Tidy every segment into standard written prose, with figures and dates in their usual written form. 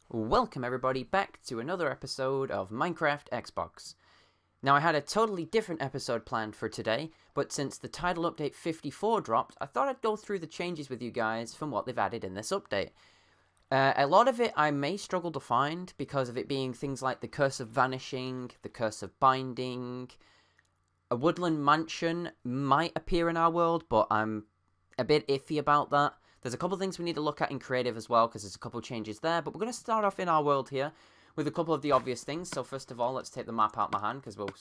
Welcome everybody back to another episode of Minecraft Xbox. Now I had a totally different episode planned for today, but since the title update 54 dropped, I thought I'd go through the changes with you guys from what they've added in this update. A lot of it I may struggle to find because of it being things like the Curse of Vanishing, the Curse of Binding. A Woodland Mansion might appear in our world, but I'm a bit iffy about that. There's a couple things we need to look at in creative as well, because there's a couple changes there. But we're going to start off in our world here with a couple of the obvious things. So first of all, let's take the map out of my hand, because we'll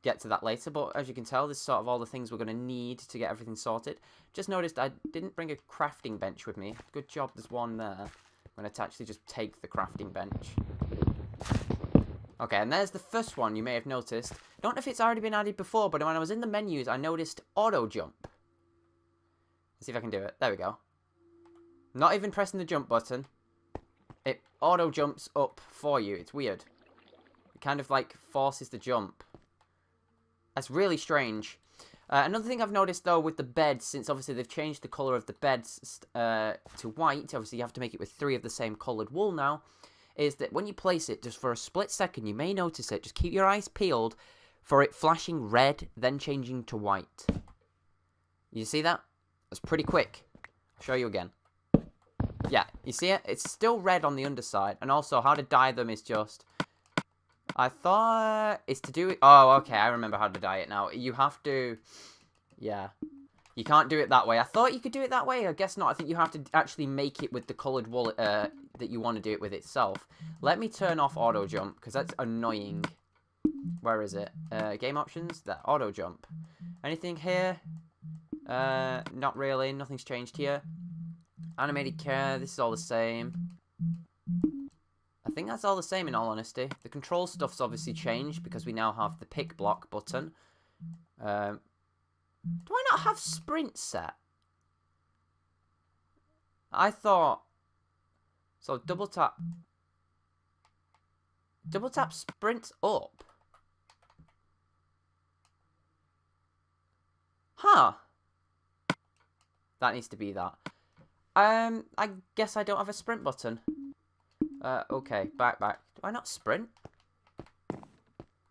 get to that later. But as you can tell, this is sort of all the things we're going to need to get everything sorted. Just noticed I didn't bring a crafting bench with me. Good job, there's one there. I'm going to actually just take the crafting bench. Okay, and there's the first one you may have noticed. Don't know if it's already been added before, but when I was in the menus, I noticed Autojump. Let's see if I can do it. There we go. Not even pressing the jump button. It auto jumps up for you. It's weird. It kind of like forces the jump. That's really strange. Another thing I've noticed though with the beds, since obviously they've changed the colour of the beds to white, obviously you have to make it with 3 of the same coloured wool now, is that when you place it, just for a split second, you may notice it. Just keep your eyes peeled for it flashing red, then changing to white. You see that? That's pretty quick. I'll show you again. Yeah, you see it? It's still red on the underside. And also, how to dye them is just... I thought it's to do it... Oh, okay, I remember how to dye it now. You have to... Yeah. You can't do it that way. I thought you could do it that way. I guess not. I think you have to actually make it with the coloured wool that you want to do it with itself. Let me turn off auto jump, because that's annoying. Where is it? Game options? There, auto jump. Anything here? Not really. Nothing's changed here. Animated care, this is all the same. I think that's all the same in all honesty. The control stuff's obviously changed because we now have the pick block button. Do I not have sprint set? I thought... So double tap... Double tap sprints up? Huh. That needs to be that. I guess I don't have a sprint button. Okay, back. Do I not sprint?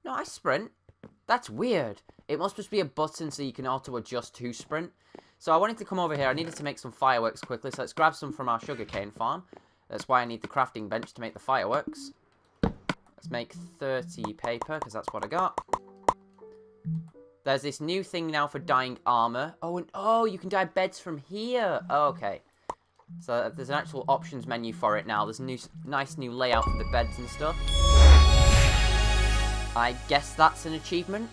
No, I sprint. That's weird. It must just be a button so you can auto-adjust to sprint. So I wanted to come over here. I needed to make some fireworks quickly, so let's grab some from our sugarcane farm. That's why I need the crafting bench to make the fireworks. Let's make 30 paper, because that's what I got. There's this new thing now for dyeing armor. Oh, you can dye beds from here. Oh, okay. So there's an actual options menu for it now. There's a nice new layout for the beds and stuff. I guess that's an achievement.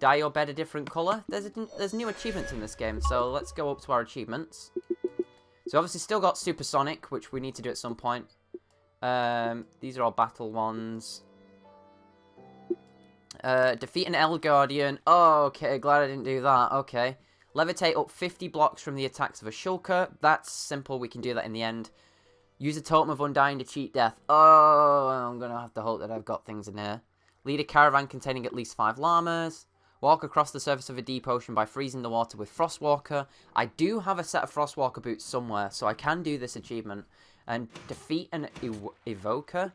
Dye your bed a different colour. There's new achievements in this game, so let's go up to our achievements. So obviously still got Supersonic, which we need to do at some point. These are all battle ones. Defeat an Elder Guardian. Oh, okay, glad I didn't do that. Okay. Levitate up 50 blocks from the attacks of a shulker. That's simple. We can do that in the end. Use a totem of undying to cheat death. Oh, I'm going to have to hope that I've got things in here. Lead a caravan containing at least 5 llamas. Walk across the surface of a deep ocean by freezing the water with Frostwalker. I do have a set of Frostwalker boots somewhere, so I can do this achievement. And defeat an evoker.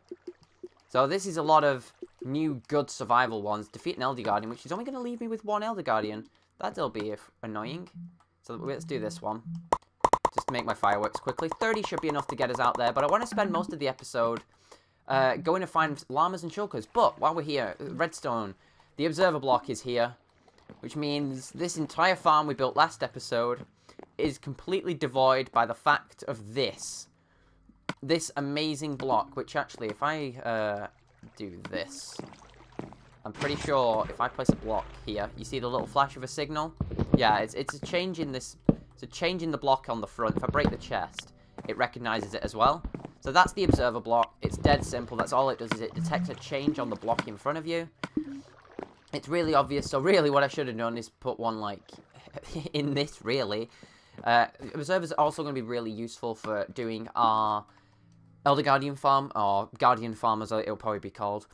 So this is a lot of new good survival ones. Defeat an Elder Guardian, which is only going to leave me with 1 Elder Guardian. That'll be annoying. So let's do this one. Just to make my fireworks quickly. 30 should be enough to get us out there. But I want to spend most of the episode going to find llamas and shulkers. But while we're here, redstone. The observer block is here. Which means this entire farm we built last episode is completely devoid by the fact of this. This amazing block. Which actually, if I do this... I'm pretty sure if I place a block here, you see the little flash of a signal? Yeah, it's a change in this. It's a change in the block on the front. If I break the chest, it recognizes it as well. So that's the observer block. It's dead simple. That's all it does is it detects a change on the block in front of you. It's really obvious. So really what I should have done is put one like in this really. Observers are also going to be really useful for doing our Elder Guardian farm, or Guardian farm as it'll probably be called.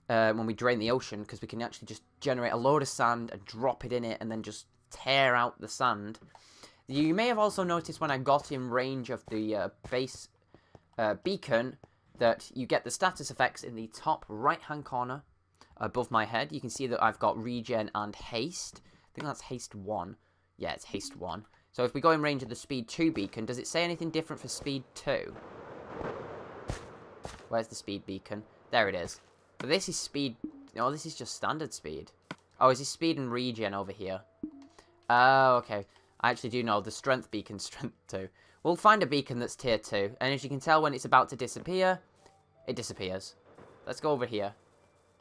When we drain the ocean, because we can actually just generate a load of sand and drop it in it and then just tear out the sand. You may have also noticed when I got in range of the base beacon that you get the status effects in the top right-hand corner above my head. You can see that I've got regen and haste. I think that's haste 1. Yeah, it's haste 1. So if we go in range of the speed 2 beacon, does it say anything different for speed 2? Where's the speed beacon? There it is. So this is speed... No, this is just standard speed. Oh, is this speed and regen over here? Oh, okay. I actually do know the strength beacon, strength 2. We'll find a beacon that's tier 2. And as you can tell, when it's about to disappear, it disappears. Let's go over here.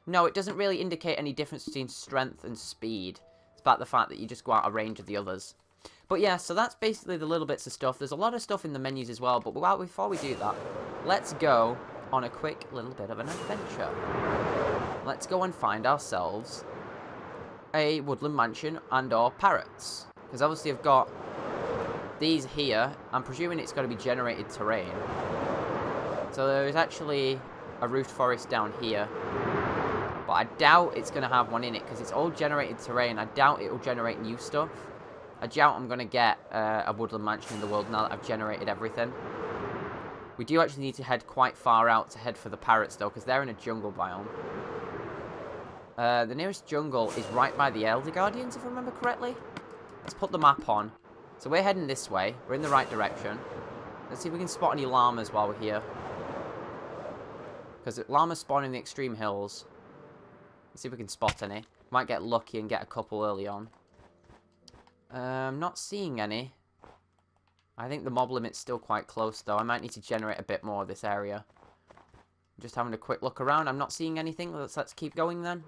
No, it doesn't really indicate any difference between strength and speed. It's about the fact that you just go out of range of the others. But yeah, so that's basically the little bits of stuff. There's a lot of stuff in the menus as well. But before we do that, let's go on a quick little bit of an adventure. Let's go and find ourselves a woodland mansion and or parrots. Because obviously I've got these here. I'm presuming it's going to be generated terrain. So there's actually a roofed forest down here. But I doubt it's going to have one in it because it's all generated terrain. I doubt it will generate new stuff. I doubt I'm going to get a woodland mansion in the world now that I've generated everything. We do actually need to head quite far out to head for the parrots though, because they're in a jungle biome. The nearest jungle is right by the Elder Guardians, if I remember correctly. Let's put the map on. So we're heading this way. We're in the right direction. Let's see if we can spot any llamas while we're here. Because llamas spawn in the extreme hills. Let's see if we can spot any. Might get lucky and get a couple early on. Not seeing any. I think the mob limit's still quite close though. I might need to generate a bit more of this area. Just having a quick look around. I'm not seeing anything. Let's keep going then.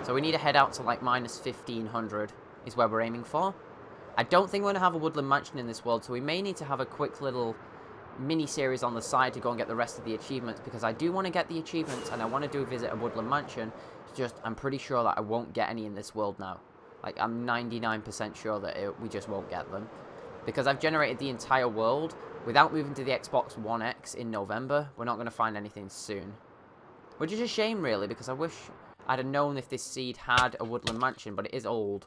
So we need to head out to like minus 1500 is where we're aiming for. I don't think we're going to have a woodland mansion in this world, so we may need to have a quick little mini-series on the side to go and get the rest of the achievements, because I do want to get the achievements and I want to do visit a woodland mansion. It's just, I'm pretty sure that I won't get any in this world now. Like, I'm 99% sure that we just won't get them. Because I've generated the entire world. Without moving to the Xbox One X in November, we're not going to find anything soon. Which is a shame, really, because I wish I'd have known if this seed had a woodland mansion, but it is old,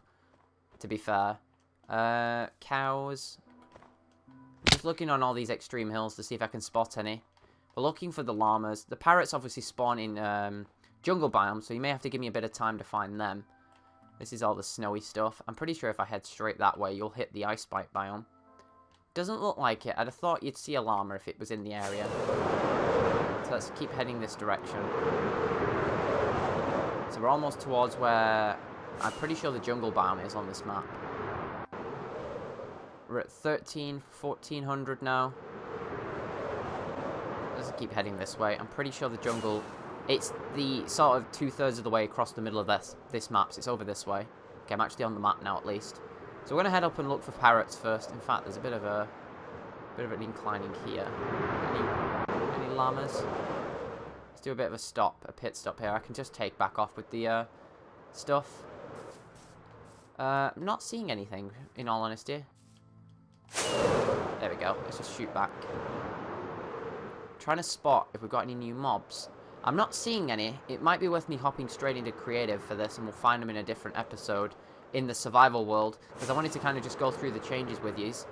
to be fair. Cows. Just looking on all these extreme hills to see if I can spot any. We're looking for the llamas. The parrots obviously spawn in jungle biomes, so you may have to give me a bit of time to find them. This is all the snowy stuff. I'm pretty sure if I head straight that way, you'll hit the ice spike biome. Doesn't look like it. I'd have thought you'd see a llama if it was in the area. So let's keep heading this direction. So we're almost towards where I'm pretty sure the jungle biome is on this map. We're at 1400 now. Let's keep heading this way. I'm pretty sure the jungle... It's the sort of 2/3 of the way across the middle of this map. So it's over this way. Okay, I'm actually on the map now at least. So we're going to head up and look for parrots first. In fact, there's a bit of an inclining here. Any llamas? Let's do a bit of a pit stop here. I can just take back off with the stuff. I'm not seeing anything, in all honesty. There we go. Let's just shoot back. Trying to spot if we've got any new mobs. I'm not seeing any. It might be worth me hopping straight into creative for this, and we'll find them in a different episode in the survival world, because I wanted to kind of just go through the changes with yous,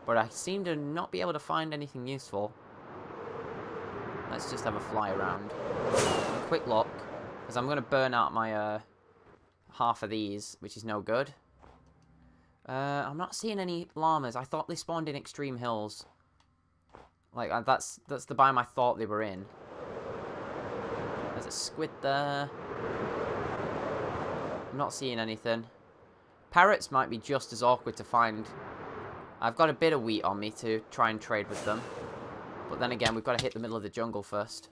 but I seem to not be able to find anything useful. Let's just have a fly around. A quick look, because I'm going to burn out my half of these, which is no good. I'm not seeing any llamas. I thought they spawned in extreme hills. Like, that's the biome I thought they were in. There's a squid there. I'm not seeing anything. Parrots might be just as awkward to find. I've got a bit of wheat on me to try and trade with them. But then again, we've got to hit the middle of the jungle first.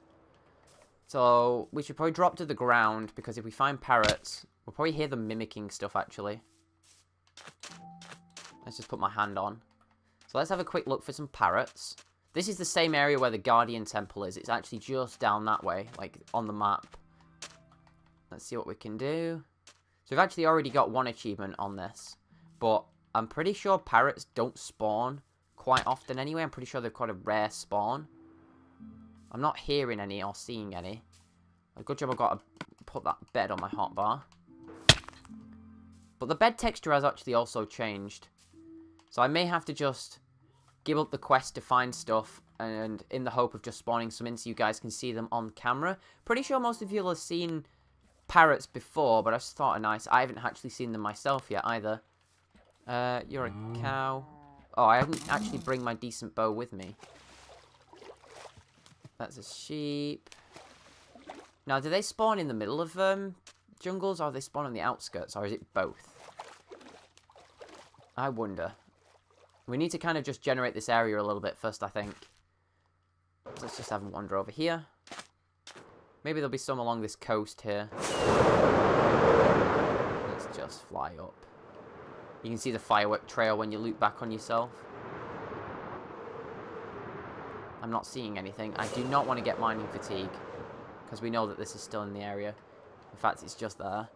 So, we should probably drop to the ground, because if we find parrots, we'll probably hear them mimicking stuff, actually. Let's just put my hand on. So let's have a quick look for some parrots. This is the same area where the Guardian Temple is. It's actually just down that way, like on the map. Let's see what we can do. So we've actually already got one achievement on this. But I'm pretty sure parrots don't spawn quite often anyway. I'm pretty sure they've got a rare spawn. I'm not hearing any or seeing any. A good job I've got to put that bed on my hotbar. But the bed texture has actually also changed. So I may have to just give up the quest to find stuff and in the hope of just spawning some in so you guys can see them on camera. Pretty sure most of you will have seen parrots before, but I just thought I haven't actually seen them myself yet either. You're a cow. Oh, I didn't actually bring my decent bow with me. That's a sheep. Now, do they spawn in the middle of jungles, or do they spawn on the outskirts, or is it both? I wonder. We need to kind of just generate this area a little bit first, I think. So let's just have a wander over here. Maybe there'll be some along this coast here. Let's just fly up. You can see the firework trail when you loop back on yourself. I'm not seeing anything. I do not want to get mining fatigue, because we know that this is still in the area. In fact, it's just there.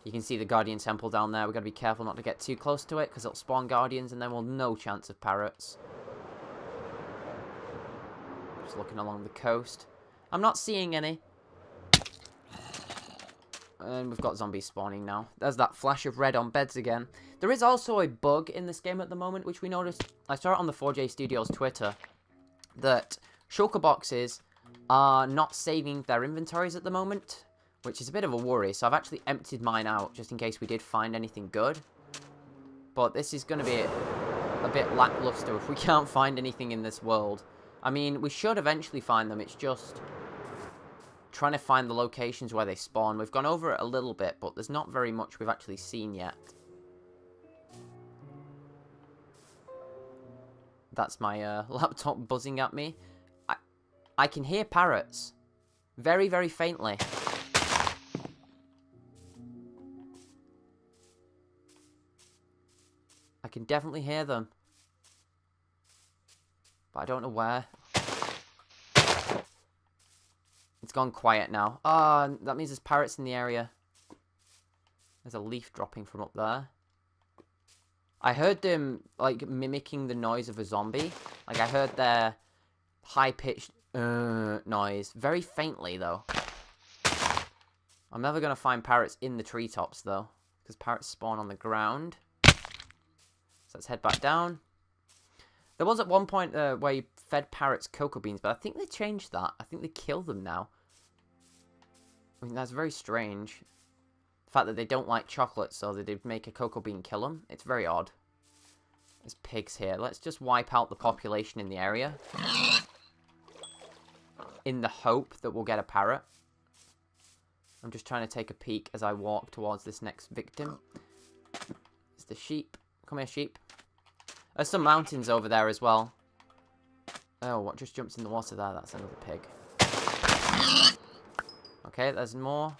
You can see the Guardian Temple down there. We've got to be careful not to get too close to it, because it'll spawn Guardians, and then we'll have no chance of parrots. Just looking along the coast. I'm not seeing any. And we've got zombies spawning now. There's that flash of red on beds again. There is also a bug in this game at the moment, which we noticed. I saw it on the 4J Studios Twitter, that shulker boxes are not saving their inventories at the moment, which is a bit of a worry. So I've actually emptied mine out just in case we did find anything good. But this is going to be a bit lackluster if we can't find anything in this world. I mean, we should eventually find them. It's just trying to find the locations where they spawn. We've gone over it a little bit, but there's not very much we've actually seen yet. That's my laptop buzzing at me. I can hear parrots. Very, very faintly. I can definitely hear them. But I don't know where. It's gone quiet now. Ah, that means there's parrots in the area. There's a leaf dropping from up there. I heard them, like, mimicking the noise of a zombie. Like, I heard their high-pitched noise. Very faintly, though. I'm never going to find parrots in the treetops, though. Because parrots spawn on the ground. So let's head back down. There was at one point where you fed parrots cocoa beans, but I think they changed that. I think they kill them now. I mean, that's very strange. The fact that they don't like chocolate, so they did make a cocoa bean kill them. It's very odd. There's pigs here. Let's just wipe out the population in the area. In the hope that we'll get a parrot. I'm just trying to take a peek as I walk towards this next victim. It's the sheep. Come here, sheep. There's some mountains over there as well. Oh, what just jumps in the water there? That's another pig. Okay, there's more.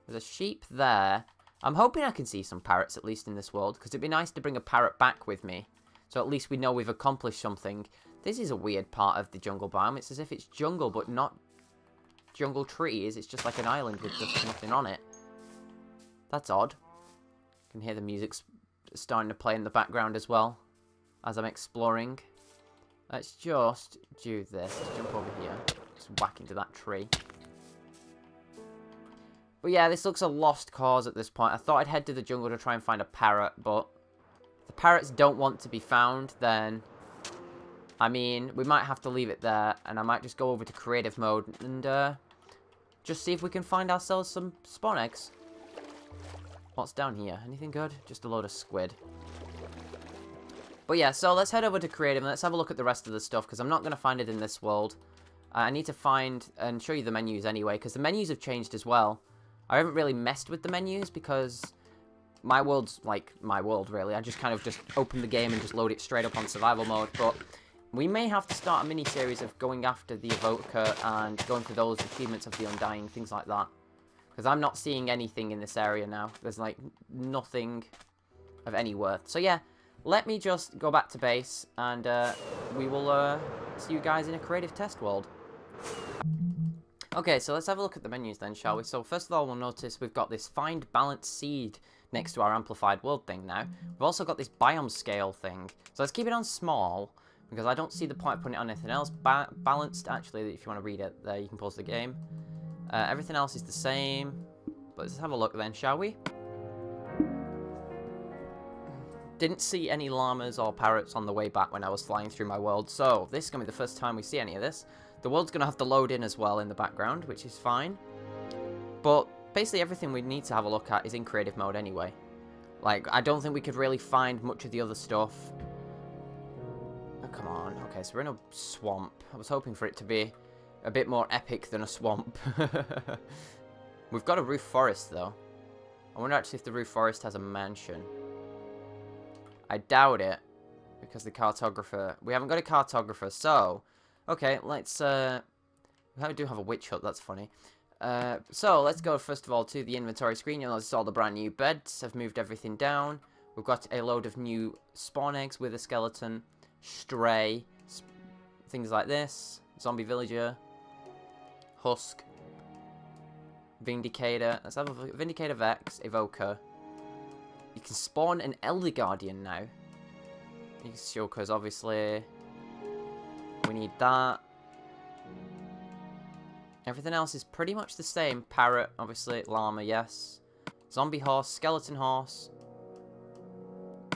There's a sheep there. I'm hoping I can see some parrots, at least in this world, because it'd be nice to bring a parrot back with me. So at least we know we've accomplished something. This is a weird part of the jungle biome. It's as if it's jungle, but not jungle trees. It's just like an island with just nothing on it. That's odd. You can hear the music starting to play in the background as well, as I'm exploring. Let's just do this. Let's jump over here. Just whack into that tree. But yeah, this looks a lost cause at this point. I thought I'd head to the jungle to try and find a parrot, but if the parrots don't want to be found, then I mean, we might have to leave it there, and I might just go over to creative mode and just see if we can find ourselves some spawn eggs. What's down here? Anything good? Just a load of squid. But yeah, so let's head over to creative and let's have a look at the rest of the stuff, because I'm not going to find it in this world. I need to find and show you the menus anyway, because the menus have changed as well. I haven't really messed with the menus because my world's like my world, really. I just kind of just open the game and just load it straight up on survival mode. But we may have to start a mini-series of going after the evoker and going for those achievements of the Undying, things like that. Because I'm not seeing anything in this area now. There's like nothing of any worth. So yeah, let me just go back to base and we will see you guys in a creative test world. Okay, so let's have a look at the menus then, shall we? So first of all, we'll notice we've got this Find Balanced Seed next to our Amplified World thing now. We've also got this Biome Scale thing. So let's keep it on small, because I don't see the point of putting it on anything else. Balanced, actually, if you want to read it there, you can pause the game. Everything else is the same. But let's have a look then, shall we? didn't see any llamas or parrots on the way back when I was flying through my world, so this is going to be the first time we see any of this. The world's going to have to load in as well in the background, which is fine. But basically everything we need to have a look at is in creative mode anyway. Like, I don't think we could really find much of the other stuff. Oh, come on. Okay, so we're in a swamp. I was hoping for it to be a bit more epic than a swamp. We've got a roof forest, though. I wonder actually if the roof forest has a mansion. I doubt it, because the cartographer... We haven't got a cartographer, so... Okay, let's... We do have a witch hut, that's funny. So, let's go first of all to the inventory screen. You'll notice all the brand new beds. I've moved everything down. We've got a load of new spawn eggs with a skeleton, stray, things like this, zombie villager, husk, vindicator. Let's have a vindicator vex, evoker. You can spawn an elder guardian now. You can show because obviously we need that. Everything else is pretty much the same. Parrot, obviously. Llama, yes. Zombie horse. Skeleton horse.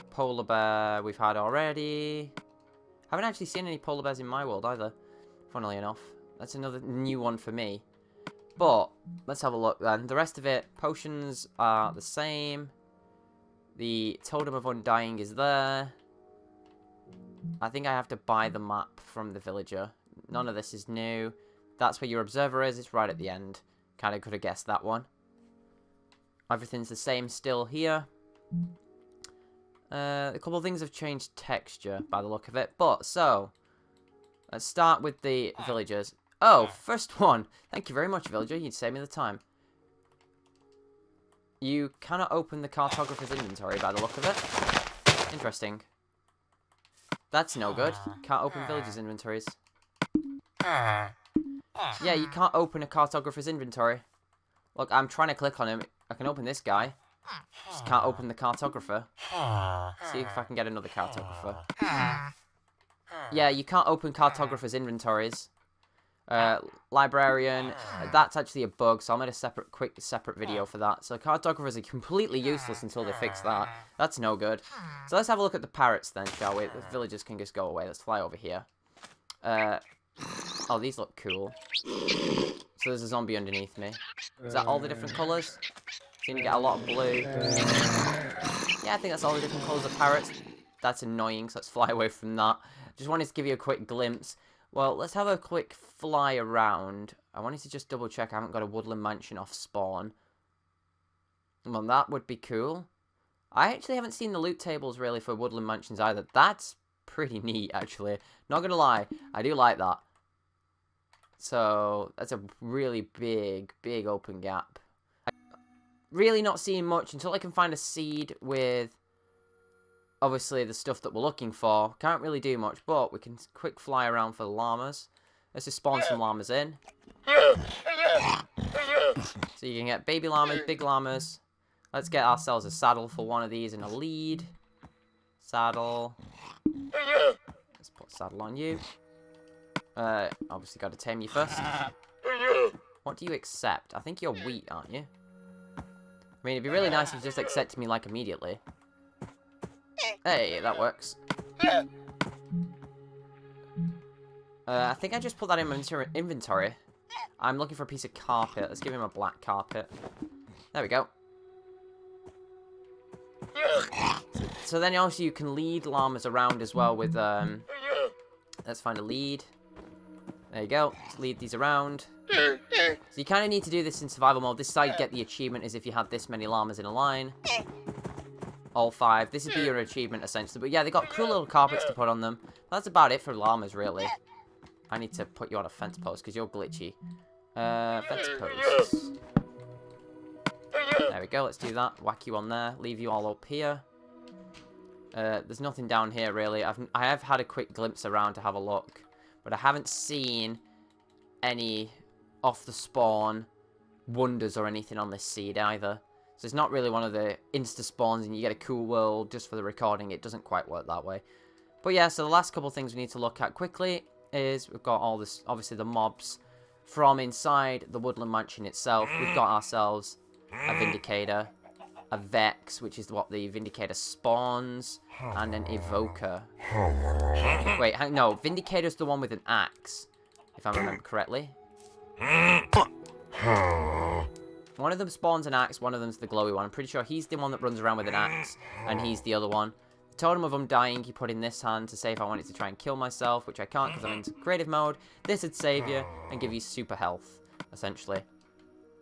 Polar bear we've had already. Haven't actually seen any polar bears in my world either, funnily enough. That's another new one for me. But, let's have a look then. The rest of it, potions are the same. The Totem of Undying is there. I think I have to buy the map from the villager. None of this is new. That's where your observer is. It's right at the end. Kind of could have guessed that one. Everything's the same still here. A couple of things have changed texture by the look of it. But, so, let's start with the villagers. Oh, first one. Thank you very much, villager. You'd save me the time. You cannot open the cartographer's inventory by the look of it. Interesting. That's no good. Can't open villagers' inventories. Yeah, you can't open a cartographer's inventory. Look, I'm trying to click on him. I can open this guy. Just can't open the cartographer. See if I can get another cartographer. Yeah, you can't open cartographer's inventories. Librarian, that's actually a bug, so I'll make a quick separate video for that. So cartographers are completely useless until they fix that. That's no good. So let's have a look at the parrots then, shall we? The villagers can just go away. Let's fly over here. Oh, these look cool. So there's a zombie underneath me. Is that all the different colours? Seem to get a lot of blue. Yeah, I think that's all the different colours of parrots. That's annoying, so let's fly away from that. Just wanted to give you a quick glimpse. Well, let's have a quick fly around. I wanted to just double check I haven't got a woodland mansion off spawn. Well, that would be cool. I actually haven't seen the loot tables really for woodland mansions either. That's pretty neat, actually. Not gonna lie, I do like that. So, that's a really big open gap. Really not seeing much until I can find a seed with, obviously, the stuff that we're looking for. Can't really do much, but we can quick fly around for the llamas. Let's just spawn some llamas in. So you can get baby llamas, big llamas. Let's get ourselves a saddle for one of these and a lead. Saddle. Let's put saddle on you. Obviously got to tame you first. What do you accept? I think you're wheat, aren't you? I mean, it'd be really nice if you just accepted me, like, immediately. Hey, that works. I think I just put that in my inventory. I'm looking for a piece of carpet. Let's give him a black carpet. There we go. So then also you can lead llamas around as well with, let's find a lead. There you go. Let's lead these around. So you kind of need to do this in survival mode. This is how you get the achievement, is if you had this many llamas in a line. All 5. This would be your achievement, essentially. But yeah, they got cool little carpets to put on them. That's about it for llamas, really. I need to put you on a fence post, because you're glitchy. Fence posts. There we go, let's do that. Whack you on there. Leave you all up here. There's nothing down here, really. I have had a quick glimpse around to have a look. But I haven't seen any off the spawn wonders or anything on this seed either. So it's not really one of the insta spawns and you get a cool world just for the recording. It doesn't quite work that way. But yeah, so the last couple of things we need to look at quickly is we've got all this, obviously the mobs from inside the woodland mansion itself. We've got ourselves a vindicator. a Vex, which is what the Vindicator spawns, and an Evoker. Wait, no, Vindicator's the one with an axe, if I remember correctly. One of them spawns an axe, one of them's the glowy one. I'm pretty sure he's the one that runs around with an axe, and he's the other one. The totem of undying you put in this hand to say if I wanted to try and kill myself, which I can't because I'm in creative mode. This would save you and give you super health, essentially.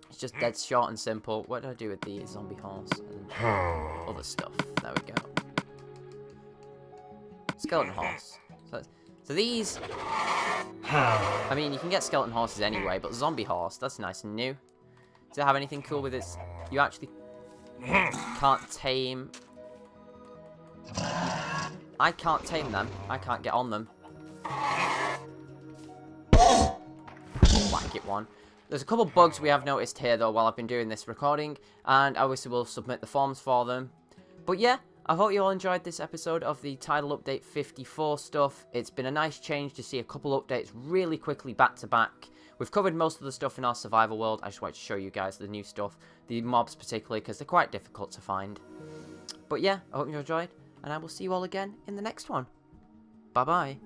It's just dead short and simple. What do I do with the zombie horse and other stuff? There we go. Skeleton horse. So these... I mean, you can get skeleton horses anyway, but zombie horse, that's nice and new. Does it have anything cool with its... You actually can't tame... I can't tame them. I can't get on them. Whack it one. There's a couple bugs we have noticed here, though, while I've been doing this recording, and obviously we'll submit the forms for them. But yeah, I hope you all enjoyed this episode of the Title Update 54 stuff. It's been a nice change to see a couple updates really quickly back to back. We've covered most of the stuff in our survival world. I just wanted to show you guys the new stuff, the mobs particularly, because they're quite difficult to find. But yeah, I hope you enjoyed, and I will see you all again in the next one. Bye-bye.